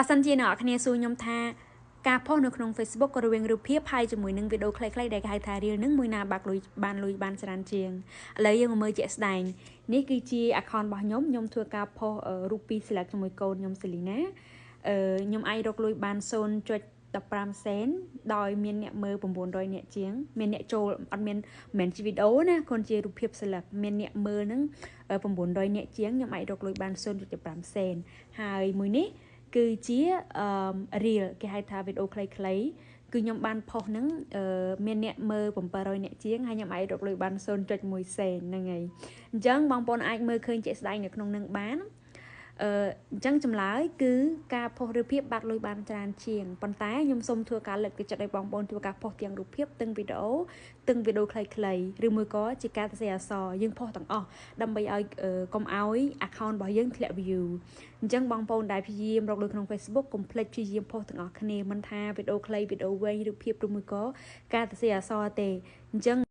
បើសិនជាអ្នកគ្នាសួរខ្ញុំថាការផុសនៅក្នុង Facebook ក៏រវាងរូបភាពហើយជាមួយនឹងវីដេអូខ្លីៗដែលគេហៅថា Reel នឹងមួយណាបាក់លុយបានច្រើនជាងឥឡូវយើងមកមើលជាក់ស្ដែងនេះគឺជា account របស់ខ្ញុំធ្វើការផុសរូបពីរ select ជាមួយកូនខ្ញុំ Selina ខ្ញុំអាចរកលុយបាន 0.15 សេនដោយមានអ្នកមើល900អ្នកជាងមានអ្នកចូលអត់មានមិនជាវីដេអូណាគ្រាន់ជារូបភាព select មានអ្នកមើលហ្នឹង900អ្នកជាងខ្ញុំអាចរកលុយបាន 0.15 សេនហើយមួយនេះគឺជា Reel គេហៅថាវីដេអូខ្លីៗគឺខ្ញុំបានផុសហ្នឹងមានអ្នកមើល700អ្នកជាងហើយខ្ញុំអាចរកលុយបាន 0.1 សេនហ្នឹងហើយអញ្ចឹងបងប្អូនអាចមើលឃើញជាក់ស្ដែងនៅក្នុងហ្នឹងបានអញ្ចឹងចម្លើយគឺការផុសរូបភាពបាក់លុយបានច្រើនជាងប៉ុន្តែខ្ញុំសូមធ្វើការលើកទឹកចិត្តឲ្យបងប្អូនធ្វើការផុសទាំងរូបភាពទាំងវីដេអូខ្លីៗឬមួយក៏ជាការសរសេរអក្សរយើងផុសទាំងអស់ដើម្បីឲ្យកុំឲ្យ account របស់យើងធ្លាក់ view អញ្ចឹងបងប្អូនដែលព្យាយាមរកលុយក្នុង Facebook កុំភ្លេចព្យាយាមផុសទាំងអស់គ្នាមិនថាវីដេអូខ្លីវីដេអូវែងរូបភាពឬមួយក៏ការសរសេរអក្សរទេអញ្ចឹង